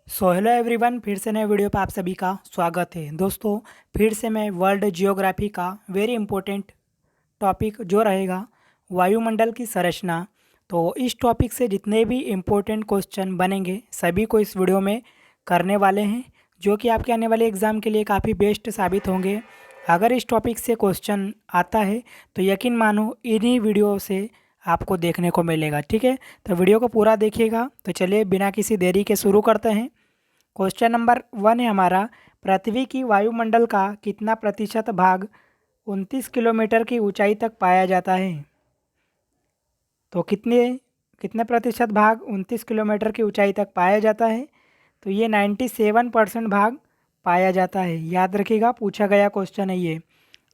So hello everyone, फिर से नए वीडियो पर आप सभी का स्वागत है। दोस्तों, फिर से मैं वर्ल्ड जियोग्राफी का वेरी इंपॉर्टेंट टॉपिक जो रहेगा वायुमंडल की संरचना, तो इस टॉपिक से जितने भी इम्पोर्टेंट क्वेश्चन बनेंगे सभी को इस वीडियो में करने वाले हैं, जो कि आपके आने वाले एग्ज़ाम के लिए काफ़ी बेस्ट साबित होंगे। अगर इस टॉपिक से क्वेश्चन आता है तो यकीन मानो इन्हीं वीडियो से आपको देखने को मिलेगा। ठीक है, तो वीडियो को पूरा देखिएगा। तो चलिए बिना किसी देरी के शुरू करते हैं। क्वेश्चन नंबर 1 है हमारा, पृथ्वी की वायुमंडल का कितना प्रतिशत भाग 29 किलोमीटर की ऊंचाई तक पाया जाता है? तो कितने कितने प्रतिशत भाग 29 किलोमीटर की ऊंचाई तक पाया जाता है? तो ये 97% भाग पाया जाता है। याद रखिएगा, पूछा गया क्वेश्चन है ये।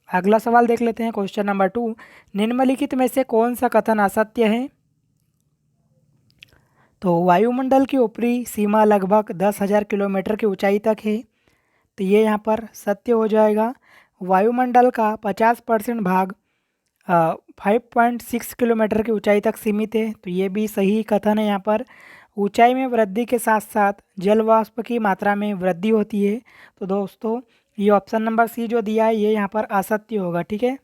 अगला सवाल देख लेते हैं, क्वेश्चन नंबर 2, निम्नलिखित में से कौन सा कथन असत्य है? तो वायुमंडल की ऊपरी सीमा लगभग 10,000 किलोमीटर की ऊंचाई तक है, तो ये यहाँ पर सत्य हो जाएगा। वायुमंडल का 50% भाग 5.6 किलोमीटर की ऊंचाई तक सीमित है, तो ये भी सही कथन है। यहाँ पर ऊंचाई में वृद्धि के साथ साथ जल वाष्प की मात्रा में वृद्धि होती है। तो दोस्तों, ये ऑप्शन नंबर सी जो दिया है ये यहाँ पर असत्य होगा। ठीक है,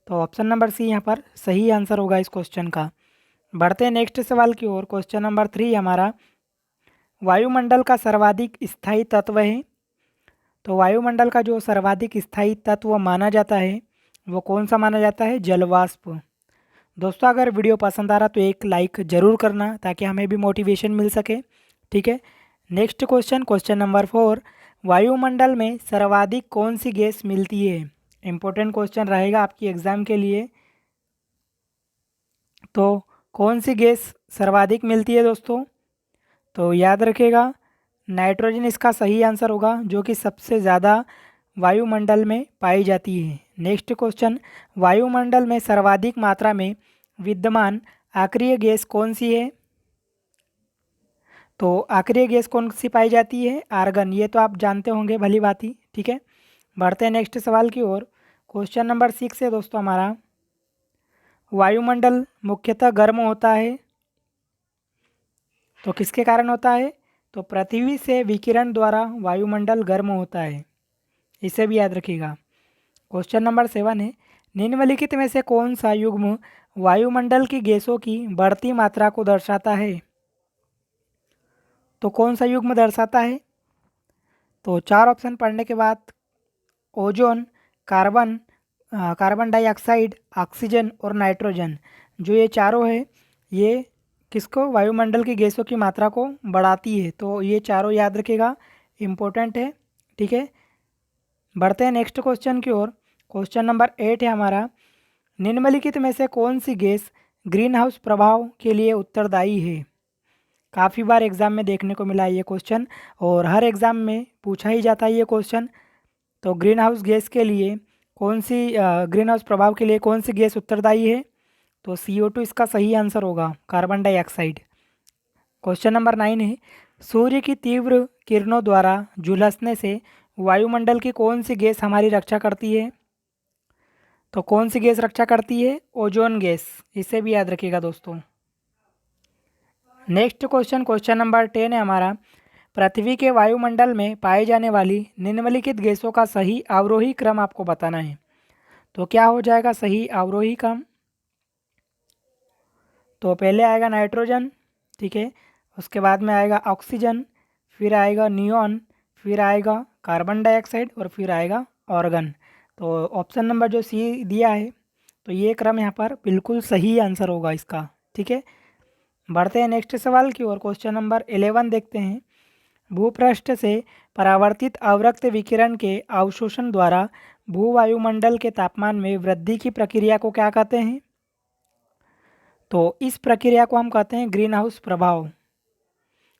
तो ऑप्शन नंबर सी यहाँ पर सही आंसर होगा इस क्वेश्चन का। बढ़ते हैं नेक्स्ट सवाल की ओर। क्वेश्चन नंबर 3 हमारा, वायुमंडल का सर्वाधिक स्थायी तत्व है। तो वायुमंडल का जो सर्वाधिक स्थायी तत्व माना जाता है वो कौन सा माना जाता है? जलवाष्प। दोस्तों, अगर वीडियो पसंद आ रहा तो एक लाइक ज़रूर करना ताकि हमें भी मोटिवेशन मिल सके। ठीक है, नेक्स्ट क्वेश्चन, क्वेश्चन नंबर 4, वायुमंडल में सर्वाधिक कौन सी गैस मिलती है? इंपॉर्टेंट क्वेश्चन रहेगा आपकी एग्ज़ाम के लिए। तो कौन सी गैस सर्वाधिक मिलती है दोस्तों? तो याद रखिएगा, नाइट्रोजन इसका सही आंसर होगा, जो कि सबसे ज़्यादा वायुमंडल में पाई जाती है। नेक्स्ट क्वेश्चन, वायुमंडल में सर्वाधिक मात्रा में विद्यमान आक्रिय गैस कौन सी है? तो आक्रिय गैस कौन सी पाई जाती है? आर्गन। ये तो आप जानते होंगे भली भांति। ठीक है, बढ़ते हैं नेक्स्ट सवाल की ओर। क्वेश्चन नंबर 6 है दोस्तों हमारा, वायुमंडल मुख्यतः गर्म होता है, तो किसके कारण होता है? तो पृथ्वी से विकिरण द्वारा वायुमंडल गर्म होता है, इसे भी याद रखिएगा। क्वेश्चन नंबर 7 है, निम्नलिखित में से कौन सा युग्म वायुमंडल की गैसों की बढ़ती मात्रा को दर्शाता है? तो कौन सा युग्म दर्शाता है? तो 4 ऑप्शन पढ़ने के बाद ozone, carbon, carbon dioxide, oxygen और नाइट्रोजन, जो ये चारों है ये किसको? वायुमंडल की गैसों की मात्रा को बढ़ाती है। तो ये चारों याद रखिएगा, इम्पोर्टेंट है। ठीक है, बढ़ते हैं नेक्स्ट क्वेश्चन की ओर। क्वेश्चन नंबर 8 है हमारा, निम्नलिखित में से कौन सी गैस ग्रीन हाउस प्रभाव के लिए उत्तरदायी है? काफ़ी बार एग्ज़ाम में देखने को मिला है ये क्वेश्चन, और हर एग्ज़ाम में पूछा ही जाता है ये क्वेश्चन। तो ग्रीन हाउस गैस के लिए कौन सी ग्रीन हाउस प्रभाव के लिए कौन सी गैस उत्तरदायी है? तो CO2 इसका सही आंसर होगा, कार्बन डाइऑक्साइड। क्वेश्चन नंबर 9 है, सूर्य की तीव्र किरणों द्वारा झुलसने से वायुमंडल की कौन सी गैस हमारी रक्षा करती है? तो कौन सी गैस रक्षा करती है? ओजोन गैस, इसे भी याद रखिएगा दोस्तों। नेक्स्ट क्वेश्चन, क्वेश्चन नंबर 10 है हमारा, पृथ्वी के वायुमंडल में पाई जाने वाली निम्नलिखित गैसों का सही अवरोही क्रम आपको बताना है। तो क्या हो जाएगा सही अवरोही क्रम? तो पहले आएगा नाइट्रोजन, ठीक है, उसके बाद में आएगा ऑक्सीजन, फिर आएगा नियॉन, फिर आएगा कार्बन डाइऑक्साइड और फिर आएगा ऑर्गन। तो ऑप्शन नंबर जो सी दिया है तो ये क्रम यहाँ पर बिल्कुल सही आंसर होगा इसका। ठीक है, बढ़ते हैं नेक्स्ट सवाल की ओर। क्वेश्चन नंबर 11 देखते हैं, भूपृष्ठ से परावर्तित अवरक्त विकिरण के अवशोषण द्वारा भूवायुमंडल के तापमान में वृद्धि की प्रक्रिया को क्या कहते हैं? तो इस प्रक्रिया को हम कहते हैं ग्रीन हाउस प्रभाव।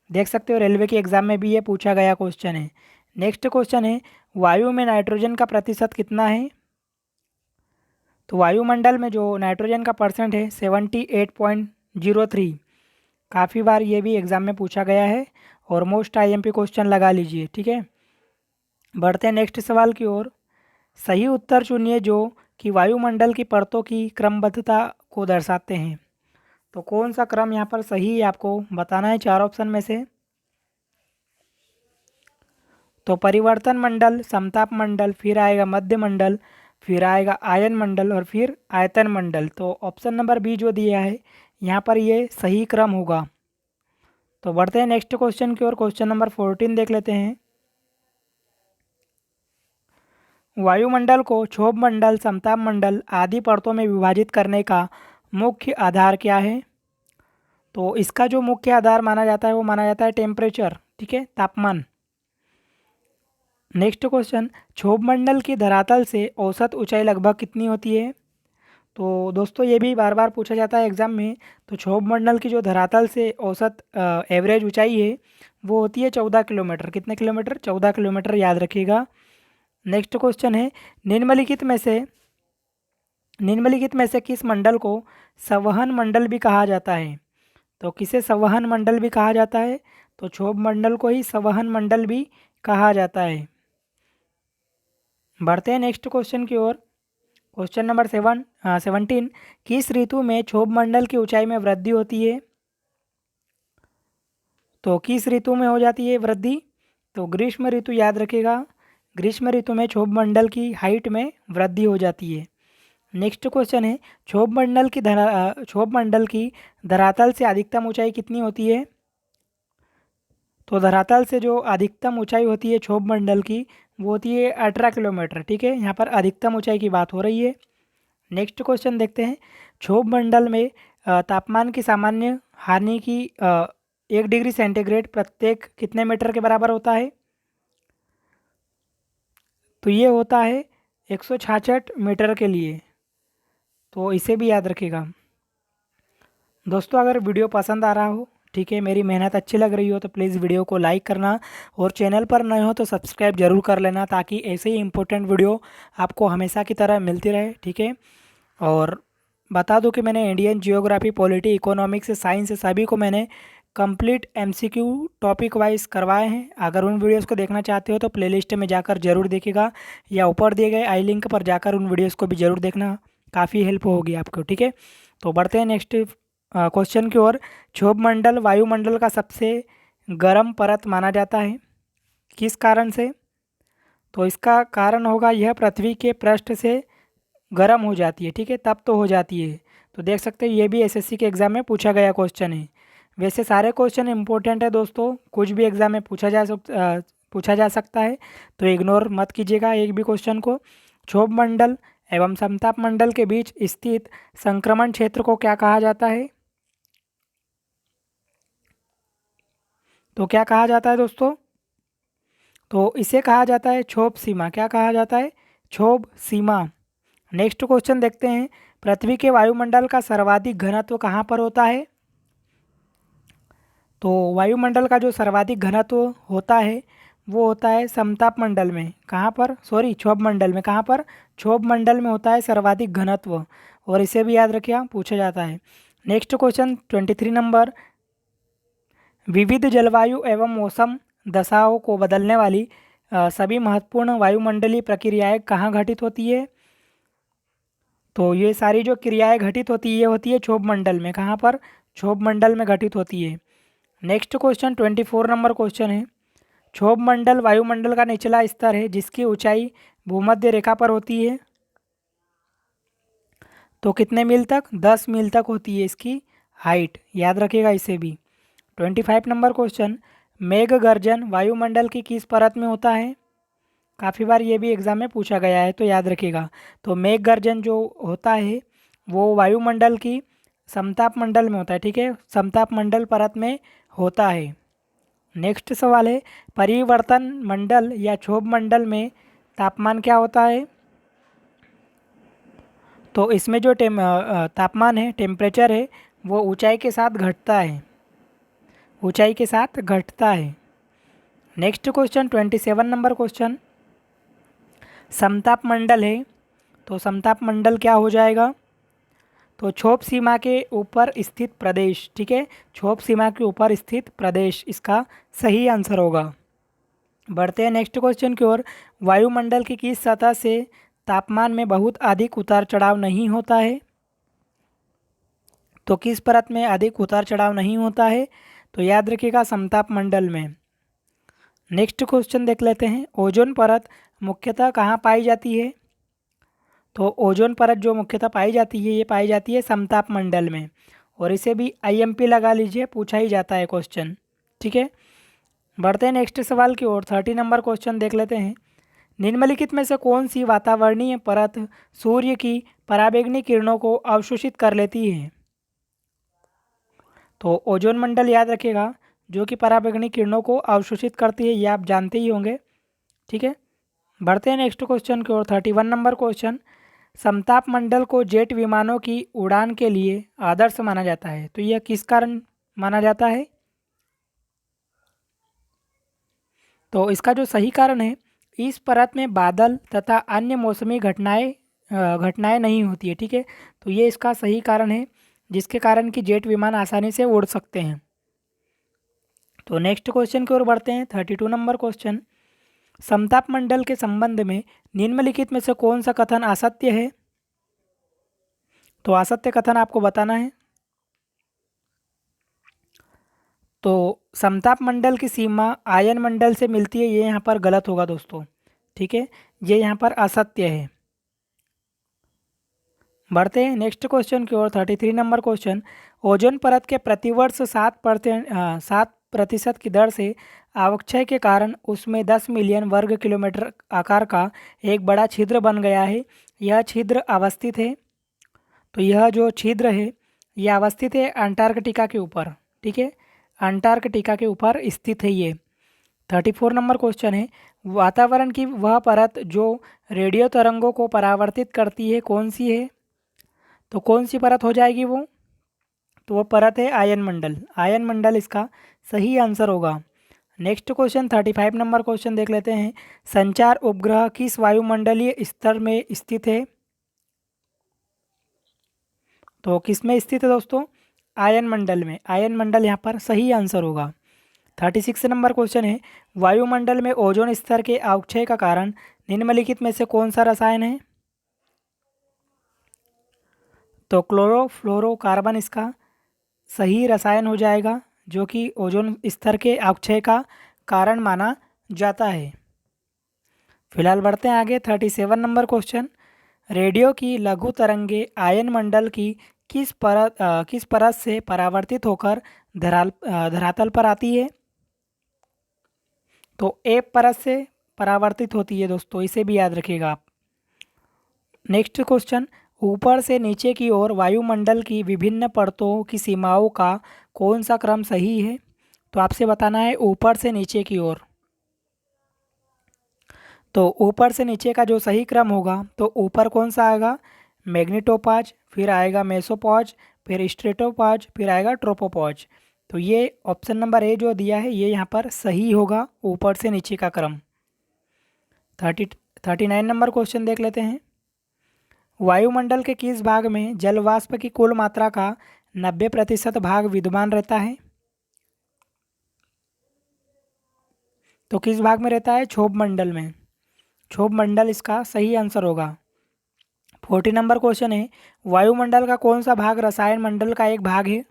देख सकते हो रेलवे के एग्जाम में भी ये पूछा गया क्वेश्चन है। नेक्स्ट क्वेश्चन है, वायु में नाइट्रोजन का प्रतिशत कितना है? तो वायुमंडल में जो नाइट्रोजन का परसेंट है 78.03। काफ़ी बार ये भी एग्ज़ाम में पूछा गया है और मोस्ट IMP क्वेश्चन लगा लीजिए। ठीक है, बढ़ते हैं नेक्स्ट सवाल की ओर। सही उत्तर चुनिए जो कि वायुमंडल की परतों की क्रमबद्धता को दर्शाते हैं। तो कौन सा क्रम यहाँ पर सही है आपको बताना है चार ऑप्शन में से। तो परिवर्तन मंडल, समताप मंडल, फिर आएगा मध्य मंडल, फिर आएगा आयन मंडल और फिर आयतन मंडल। तो ऑप्शन नंबर बी जो दिया है यहाँ पर ये सही क्रम होगा। तो बढ़ते हैं नेक्स्ट क्वेश्चन की ओर। क्वेश्चन नंबर 14 देख लेते हैं। वायुमंडल को क्षोभ मंडल, समताप मंडल आदि परतों में विभाजित करने का मुख्य आधार क्या है? तो इसका जो मुख्य आधार माना जाता है वो माना जाता है टेम्परेचर, ठीक है, तापमान। नेक्स्ट क्वेश्चन, क्षोभ मंडल की धरातल से औसत ऊंचाई लगभग कितनी होती है? तो दोस्तों ये भी बार बार पूछा जाता है एग्जाम में। तो क्षोभ मंडल की जो धरातल से औसत एवरेज ऊंचाई है वो होती है 14 किलोमीटर। कितने किलोमीटर? 14 किलोमीटर, याद रखिएगा। नेक्स्ट क्वेश्चन है, निम्नलिखित में से किस मंडल को संवहन मंडल भी कहा जाता है? तो किसे संवहन मंडल भी कहा जाता है? तो क्षोभ मंडल को ही संवहन मंडल भी कहा जाता है। बढ़ते हैं नेक्स्ट क्वेश्चन की ओर। क्वेश्चन नंबर 17, किस ऋतु में क्षोभ मंडल की ऊंचाई में वृद्धि होती है? तो किस ऋतु में हो जाती है वृद्धि? तो ग्रीष्म ऋतु, याद रखिएगा। ग्रीष्म ऋतु में क्षोभ मंडल की हाइट में वृद्धि हो जाती है। नेक्स्ट क्वेश्चन है, क्षोभ मंडल की धरातल से अधिकतम ऊंचाई कितनी होती है? तो धरातल से जो अधिकतम ऊंचाई होती है क्षोभ मंडल की वो होती है 18 किलोमीटर, ठीक है। यहाँ पर अधिकतम ऊंचाई की बात हो रही है। नेक्स्ट क्वेश्चन देखते हैं, क्षोभ मंडल में तापमान की सामान्य हानि की 1 डिग्री सेंटीग्रेड प्रत्येक कितने मीटर के बराबर होता है? तो ये होता है 166 मीटर के लिए। तो इसे भी याद रखिएगा। दोस्तों अगर वीडियो पसंद आ रहा हो, ठीक है, मेरी मेहनत अच्छी लग रही हो तो प्लीज़ वीडियो को लाइक करना और चैनल पर नए हो तो सब्सक्राइब जरूर कर लेना ताकि ऐसे ही इम्पोर्टेंट वीडियो आपको हमेशा की तरह मिलती रहे, ठीक है। और बता दूं कि मैंने Indian geography, polity, economics, science सभी को मैंने कंप्लीट एमसीक्यू टॉपिक वाइज करवाए हैं। अगर उन वीडियोस को देखना चाहते हो तो प्लेलिस्ट में जाकर जरूर देखिएगा या ऊपर दिए गए आई लिंक पर जाकर उन वीडियोस को भी जरूर देखना, काफ़ी हेल्प होगी आपको, ठीक है। तो बढ़ते हैं नेक्स्ट क्वेश्चन की ओर। क्षोभ मंडल वायुमंडल का सबसे गर्म परत माना जाता है, किस कारण से? तो इसका कारण होगा यह पृथ्वी के पृष्ठ से गर्म हो जाती है, ठीक है, तब तो हो जाती है। तो देख सकते हैं ये भी एसएससी के एग्ज़ाम में पूछा गया क्वेश्चन है। वैसे सारे क्वेश्चन इंपॉर्टेंट है दोस्तों, कुछ भी एग्ज़ाम में पूछा जा सकता है, तो इग्नोर मत कीजिएगा एक भी क्वेश्चन को। क्षोभ मंडल एवं समताप मंडल के बीच स्थित संक्रमण क्षेत्र को क्या कहा जाता है? तो क्या कहा जाता है दोस्तों? तो इसे कहा जाता है क्षोभ सीमा। क्या कहा जाता है? क्षोभ सीमा। नेक्स्ट क्वेश्चन देखते हैं, पृथ्वी के वायुमंडल का सर्वाधिक घनत्व कहाँ पर होता है? तो वायुमंडल का जो सर्वाधिक घनत्व होता है वो होता है समताप मंडल में। कहाँ पर? सॉरी, क्षोभ मंडल में। कहाँ पर? क्षोभ मंडल में होता है सर्वाधिक घनत्व, और इसे भी याद रखिए, पूछा जाता है। नेक्स्ट क्वेश्चन 23 नंबर, विविध जलवायु एवं मौसम दशाओं को बदलने वाली सभी महत्वपूर्ण वायुमंडलीय प्रक्रियाएं कहाँ घटित होती है? तो ये सारी जो क्रियाएं घटित होती है ये होती है क्षोभ मंडल में। कहाँ पर? क्षोभ मंडल में घटित होती है। नेक्स्ट क्वेश्चन 24 नंबर क्वेश्चन है, क्षोभ मंडल वायुमंडल का निचला स्तर है जिसकी ऊंचाई भूमध्य रेखा पर होती है। तो कितने मील तक? 10 मील तक होती है इसकी हाइट, याद रखिएगा इसे भी। 25 नंबर क्वेश्चन, मेघ गर्जन वायुमंडल की किस परत में होता है? काफ़ी बार ये भी एग्जाम में पूछा गया है तो याद रखिएगा। तो मेघ गर्जन जो होता है वो वायुमंडल की समताप मंडल में होता है, ठीक है, समताप मंडल परत में होता है। नेक्स्ट सवाल है, परिवर्तन मंडल या क्षोभ मंडल में तापमान क्या होता है? तो इसमें जो तापमान है, टेम्परेचर है, वो ऊंचाई के साथ घटता है, ऊंचाई के साथ घटता है। नेक्स्ट क्वेश्चन 27 नंबर क्वेश्चन, समताप मंडल है तो समताप मंडल क्या हो जाएगा? तो क्षोभ सीमा के ऊपर स्थित प्रदेश, ठीक है, क्षोभ सीमा के ऊपर स्थित प्रदेश इसका सही आंसर होगा। बढ़ते हैं नेक्स्ट क्वेश्चन की ओर, वायुमंडल की किस सतह से तापमान में बहुत अधिक उतार चढ़ाव नहीं होता है? तो किस परत में अधिक उतार चढ़ाव नहीं होता है? तो याद रखिएगा समताप मंडल में। नेक्स्ट क्वेश्चन देख लेते हैं, ओजोन परत मुख्यतः कहाँ पाई जाती है? तो ओजोन परत जो मुख्यतः पाई जाती है, ये पाई जाती है समताप मंडल में, और इसे भी आईएमपी लगा लीजिए, पूछा ही जाता है क्वेश्चन। ठीक है, बढ़ते हैं नेक्स्ट सवाल की ओर। 30 नंबर क्वेश्चन देख लेते हैं, निम्नलिखित में से कौन सी वातावरणीय परत सूर्य की पराबैंगनी किरणों को अवशोषित कर लेती है? तो ओजोन मंडल याद रखिएगा, जो कि पराबैंगनी किरणों को अवशोषित करती है, ये आप जानते ही होंगे। ठीक है, बढ़ते हैं नेक्स्ट क्वेश्चन की ओर। 31 नंबर क्वेश्चन, समताप मंडल को जेट विमानों की उड़ान के लिए आदर्श माना जाता है, तो यह किस कारण माना जाता है? तो इसका जो सही कारण है, इस परत में बादल तथा अन्य मौसमी घटनाएं नहीं होती है। ठीक है, तो ये इसका सही कारण है, जिसके कारण कि जेट विमान आसानी से उड़ सकते हैं। तो नेक्स्ट क्वेश्चन की ओर बढ़ते हैं। 32 नंबर क्वेश्चन, समताप मंडल के संबंध में निम्नलिखित में से कौन सा कथन असत्य है? तो असत्य कथन आपको बताना है। तो समताप मंडल की सीमा आयन मंडल से मिलती है, ये यहाँ पर गलत होगा दोस्तों। ठीक है, ये यहाँ पर असत्य है। बढ़ते हैं नेक्स्ट क्वेश्चन की ओर। 33 नंबर क्वेश्चन, ओजोन परत के प्रतिवर्ष 7% की दर से अवक्षय के कारण उसमें 10 मिलियन वर्ग किलोमीटर आकार का एक बड़ा छिद्र बन गया है। यह छिद्र अवस्थित है, तो यह जो छिद्र है यह अवस्थित है अंटार्कटिका के ऊपर। ठीक है, अंटार्कटिका के ऊपर स्थित है ये। 34 नंबर क्वेश्चन है, वातावरण की वह परत जो रेडियो तरंगों को परावर्तित करती है कौन सी है? तो कौन सी परत हो जाएगी वो? तो वो परत है आयन मंडल। आयन मंडल इसका सही आंसर होगा। नेक्स्ट क्वेश्चन 35 नंबर क्वेश्चन देख लेते हैं, संचार उपग्रह किस वायुमंडलीय स्तर में स्थित है? तो किस में स्थित है दोस्तों? आयन मंडल में। आयन मंडल यहाँ पर सही आंसर होगा। 36 नंबर क्वेश्चन है, वायुमंडल में ओजोन स्तर के अवक्षय का कारण निम्नलिखित में से कौन सा रसायन है? तो क्लोरोफ्लोरोकार्बन इसका सही रसायन हो जाएगा, जो कि ओजोन स्तर के अवक्षय का कारण माना जाता है। फिलहाल बढ़ते हैं आगे। 37 नंबर क्वेश्चन, रेडियो की लघु तरंगे आयन मंडल की किस परत से परावर्तित होकर धरातल पर आती है? तो ए परत से परावर्तित होती है दोस्तों, इसे भी याद रखिएगा आप। नेक्स्ट क्वेश्चन, ऊपर से नीचे की ओर वायुमंडल की विभिन्न परतों की सीमाओं का कौन सा क्रम सही है? तो आपसे बताना है ऊपर से नीचे की ओर। तो ऊपर से नीचे का जो सही क्रम होगा, तो ऊपर कौन सा आएगा? मैग्नेटोपॉज, फिर आएगा मेसोपॉज, फिर स्ट्रेटोपॉज, फिर आएगा ट्रोपोपॉज। तो ये ऑप्शन नंबर ए जो दिया है ये यहाँ पर सही होगा, ऊपर से नीचे का क्रम। 39 नंबर क्वेश्चन देख लेते हैं, वायुमंडल के किस भाग में जल वाष्प की कुल मात्रा का 90% भाग विद्यमान रहता है? तो किस भाग में रहता है? क्षोभ मंडल में। क्षोभ मंडल इसका सही आंसर होगा। 40 नंबर क्वेश्चन है, वायुमंडल का कौन सा भाग रसायन मंडल का एक भाग है?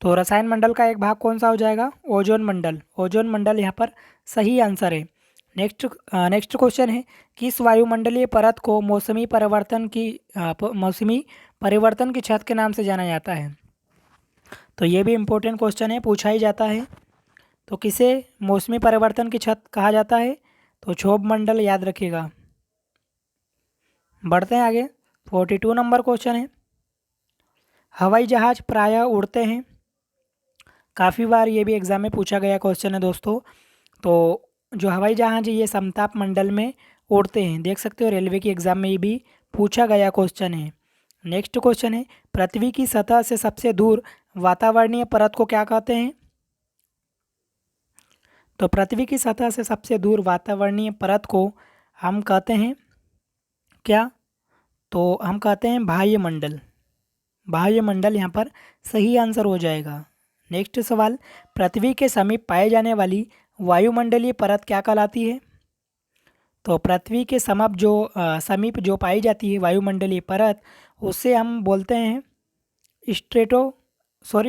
तो रसायन मंडल का एक भाग कौन सा हो जाएगा? ओजोन मंडल। ओजोन मंडल यहाँ पर सही आंसर है। नेक्स्ट क्वेश्चन है, किस वायुमंडलीय परत को मौसमी परिवर्तन की छत के नाम से जाना जाता है? तो ये भी इम्पोर्टेंट क्वेश्चन है, पूछा ही जाता है। तो किसे मौसमी परिवर्तन की छत कहा जाता है? तो क्षोभ मंडल याद रखिएगा। बढ़ते हैं आगे। 42 नंबर क्वेश्चन है, हवाई जहाज प्रायः उड़ते हैं। काफ़ी बार ये भी एग्जाम में पूछा गया क्वेश्चन है दोस्तों। तो जो हवाई जहाज है ये समताप मंडल में उड़ते हैं, देख सकते हो रेलवे की एग्ज़ाम में ये भी पूछा गया क्वेश्चन है। नेक्स्ट क्वेश्चन है, पृथ्वी की सतह से सबसे दूर वातावरणीय परत को क्या कहते हैं? तो पृथ्वी की सतह से सबसे दूर वातावरणीय परत को हम कहते हैं क्या? तो हम कहते हैं बाह्य मंडल। बाह्य मंडल यहाँ पर सही आंसर हो जाएगा। नेक्स्ट सवाल, पृथ्वी के समीप पाए जाने वाली वायुमंडलीय परत क्या कहलाती है? तो पृथ्वी के समीप जो पाई जाती है वायुमंडलीय परत, उससे हम बोलते हैं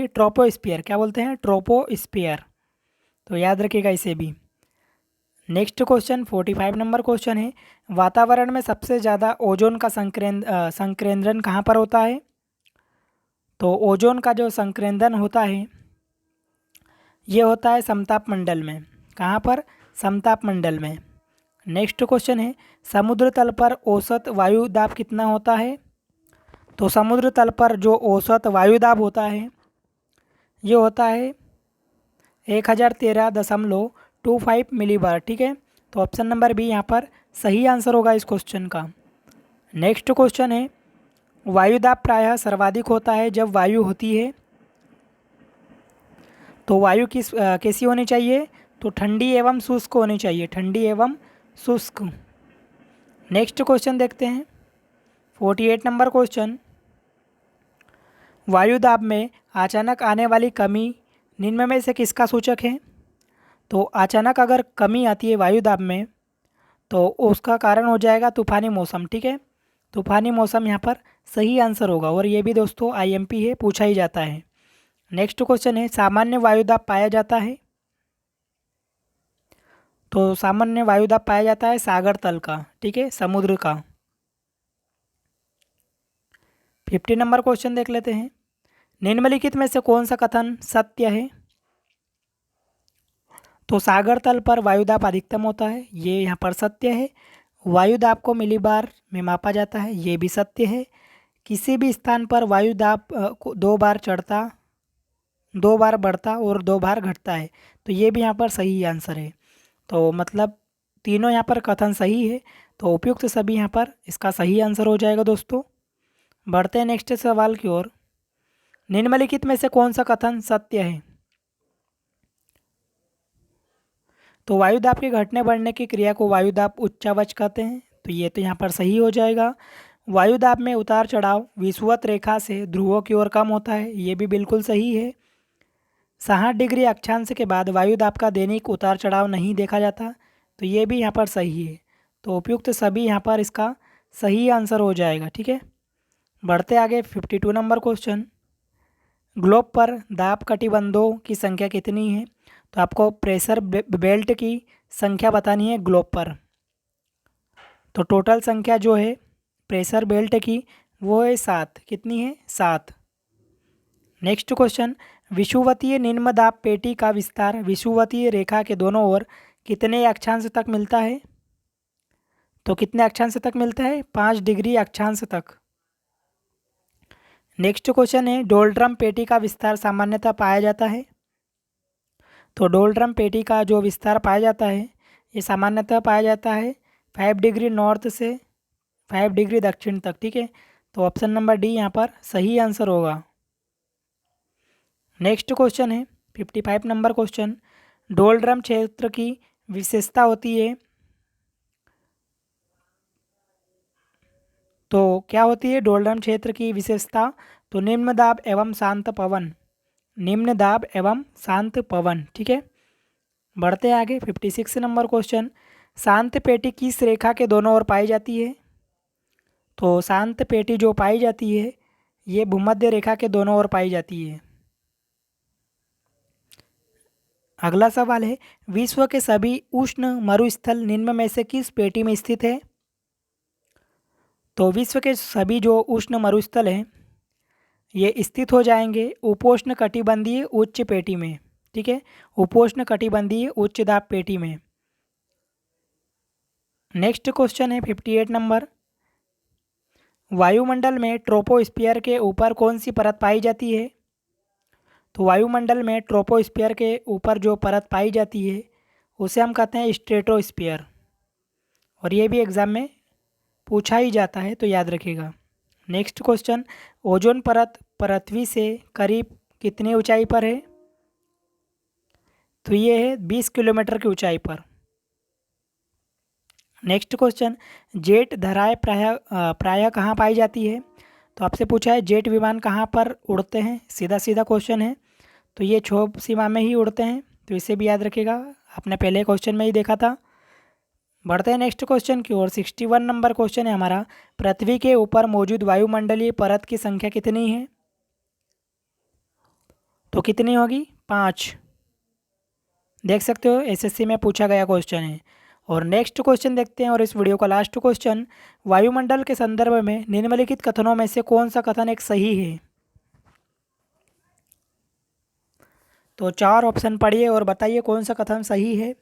ट्रोपोस्फियर। क्या बोलते हैं? ट्रोपोस्फियर। तो याद रखिएगा इसे भी। नेक्स्ट क्वेश्चन 45 नंबर क्वेश्चन है, वातावरण में सबसे ज़्यादा ओजोन का संकेंद्रण कहाँ पर होता है? तो ओजोन का जो संकेंद्रण होता है ये होता है समताप मंडल में। कहाँ पर? समताप मंडल में। नेक्स्ट क्वेश्चन है, समुद्र तल पर औसत वायु दाब कितना होता है? तो समुद्र तल पर जो औसत वायु दाब होता है ये होता है 1013.25 मिलीबार। ठीक है, तो ऑप्शन नंबर बी यहाँ पर सही आंसर होगा इस क्वेश्चन का। नेक्स्ट क्वेश्चन है, वायुदाब प्रायः सर्वाधिक होता है जब वायु होती है। तो वायु कैसी होनी चाहिए? तो ठंडी एवं शुष्क होनी चाहिए, ठंडी एवं शुष्क। नेक्स्ट क्वेश्चन देखते हैं 48 नंबर क्वेश्चन, वायुदाब में अचानक आने वाली कमी निम्न में से किसका सूचक है? तो अचानक अगर कमी आती है वायुदाब में तो उसका कारण हो जाएगा तूफानी मौसम। ठीक है, तूफानी मौसम यहाँ पर सही आंसर होगा, और ये भी दोस्तों आईएमपी है, पूछा ही जाता है। नेक्स्ट क्वेश्चन है, सामान्य वायुदाब पाया जाता है। तो सामान्य वायुदाब पाया जाता है सागर तल का। ठीक है, समुद्र का। 50 नंबर क्वेश्चन देख लेते हैं, निम्नलिखित में से कौन सा कथन सत्य है? तो सागर तल पर वायुदाब अधिकतम होता है, ये यहाँ पर सत्य है। वायुदाब को मिलीबार में मापा जाता है, ये भी सत्य है। किसी भी स्थान पर वायुदाब दो बार बढ़ता और 2 बार घटता है, तो ये भी यहाँ पर सही आंसर है। तो मतलब तीनों यहाँ पर कथन सही है, तो उपयुक्त सभी यहाँ पर इसका सही आंसर हो जाएगा दोस्तों। बढ़ते हैं नेक्स्ट सवाल की ओर, निम्नलिखित में से कौन सा कथन सत्य है? तो वायुदाब के घटने बढ़ने की क्रिया को वायुदाब उच्चावच कहते हैं, तो ये तो यहाँ पर सही हो जाएगा। वायुदाब में उतार चढ़ाव विषुवत रेखा से ध्रुवों की ओर कम होता है, ये भी बिल्कुल सही है। 60 डिग्री अक्षांश के बाद वायुदाब का दैनिक उतार चढ़ाव नहीं देखा जाता, तो ये भी यहाँ पर सही है। तो उपयुक्त सभी यहाँ पर इसका सही आंसर हो जाएगा। ठीक है, बढ़ते आगे 52 नंबर क्वेश्चन, ग्लोब पर दाब कटिबंधों की संख्या कितनी है? तो आपको प्रेशर बेल्ट की संख्या बतानी है ग्लोब पर। तो टोटल संख्या जो है प्रेशर बेल्ट की वो है 7। कितनी है? 7। नेक्स्ट क्वेश्चन, विषुवतीय निम्न दाब पेटी का विस्तार विषुवतीय रेखा के दोनों ओर कितने अक्षांश तक मिलता है? तो कितने अक्षांश तक मिलता है? 5 डिग्री अक्षांश तक। नेक्स्ट क्वेश्चन है, डोलड्रम पेटी का विस्तार सामान्यतः पाया जाता है। तो डोलड्रम पेटी का जो विस्तार पाया जाता है ये सामान्यतः पाया जाता है 5 डिग्री नॉर्थ से 5 डिग्री दक्षिण तक। ठीक है, तो ऑप्शन नंबर डी यहाँ पर सही आंसर होगा। नेक्स्ट क्वेश्चन है 55 नंबर क्वेश्चन, डोलड्रम क्षेत्र की विशेषता होती है। तो क्या होती है डोलड्रम क्षेत्र की विशेषता? तो निम्न दाब एवं शांत पवन, निम्न दाब एवं शांत पवन। ठीक है, बढ़ते आगे 56 नंबर क्वेश्चन, शांत पेटी किस रेखा के दोनों ओर पाई जाती है? तो शांत पेटी जो पाई जाती है ये भूमध्य रेखा के दोनों ओर पाई जाती है। अगला सवाल है, विश्व के सभी उष्ण मरुस्थल निम्न में से किस पेटी में स्थित है? तो विश्व के सभी जो उष्ण मरुस्थल हैं ये स्थित हो जाएंगे उपोष्ण कटिबंधीय उच्च पेटी में। ठीक है, उपोष्ण कटिबंधीय उच्च दाब पेटी में। नेक्स्ट क्वेश्चन है 58 नंबर, वायुमंडल में ट्रोपोस्फियर के ऊपर कौन सी परत पाई जाती है? तो वायुमंडल में ट्रोपोस्फियर के ऊपर जो परत पाई जाती है उसे हम कहते हैं स्ट्रेटोस्फियर, और ये भी एग्जाम में पूछा ही जाता है, तो याद रखिएगा। नेक्स्ट क्वेश्चन, ओजोन परत पृथ्वी से करीब कितनी ऊंचाई पर है? तो ये है 20 किलोमीटर की ऊंचाई पर। नेक्स्ट क्वेश्चन, जेट धराएं प्रायः कहाँ पाई जाती है? तो आपसे पूछा है जेट विमान कहाँ पर उड़ते हैं, सीधा सीधा क्वेश्चन है। तो ये क्षोभ सीमा में ही उड़ते हैं, तो इसे भी याद रखिएगा, आपने पहले क्वेश्चन में ही देखा था। बढ़ते हैं नेक्स्ट क्वेश्चन की ओर। 61 नंबर क्वेश्चन है हमारा, पृथ्वी के ऊपर मौजूद वायुमंडलीय परत की संख्या कितनी है? तो कितनी होगी? 5। देख सकते हो एसएससी में पूछा गया क्वेश्चन है। और नेक्स्ट क्वेश्चन देखते हैं और इस वीडियो का लास्ट क्वेश्चन, वायुमंडल के संदर्भ में निम्नलिखित कथनों में से कौन सा कथन एक सही है? तो 4 ऑप्शन पढ़िए और बताइए कौन सा कथन सही है।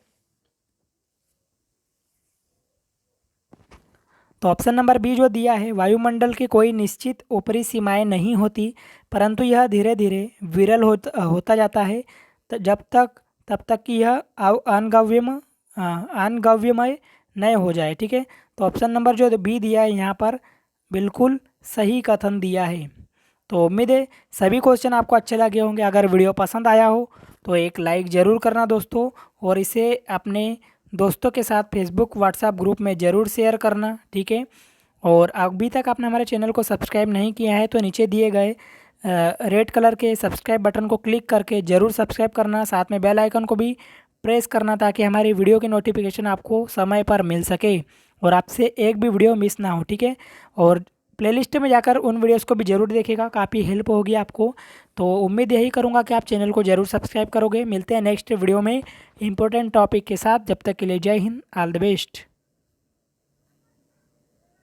तो ऑप्शन नंबर बी जो दिया है, वायुमंडल की कोई निश्चित ऊपरी सीमाएं नहीं होती, परंतु यह धीरे धीरे विरल होता जाता है तब तक कि यह अनगव्यमय न हो जाए। ठीक है, तो ऑप्शन नंबर जो बी दिया है यहाँ पर बिल्कुल सही कथन दिया है। तो उम्मीद है सभी क्वेश्चन आपको अच्छे लगे होंगे। अगर वीडियो पसंद आया हो तो एक लाइक ज़रूर करना दोस्तों, और इसे अपने दोस्तों के साथ फेसबुक व्हाट्सएप ग्रुप में ज़रूर शेयर करना। ठीक है, और अभी तक आपने हमारे चैनल को सब्सक्राइब नहीं किया है तो नीचे दिए गए रेड कलर के सब्सक्राइब बटन को क्लिक करके ज़रूर सब्सक्राइब करना, साथ में बेल आइकन को भी प्रेस करना ताकि हमारी वीडियो की नोटिफिकेशन आपको समय पर मिल सके और आपसे एक भी वीडियो मिस ना हो। ठीक है, और प्लेलिस्ट में जाकर उन वीडियोस को भी ज़रूर देखेगा, काफ़ी हेल्प होगी आपको। तो उम्मीद यही करूँगा कि आप चैनल को ज़रूर सब्सक्राइब करोगे। मिलते हैं नेक्स्ट वीडियो में इंपॉर्टेंट टॉपिक के साथ, जब तक के लिए जय हिंद, ऑल द बेस्ट।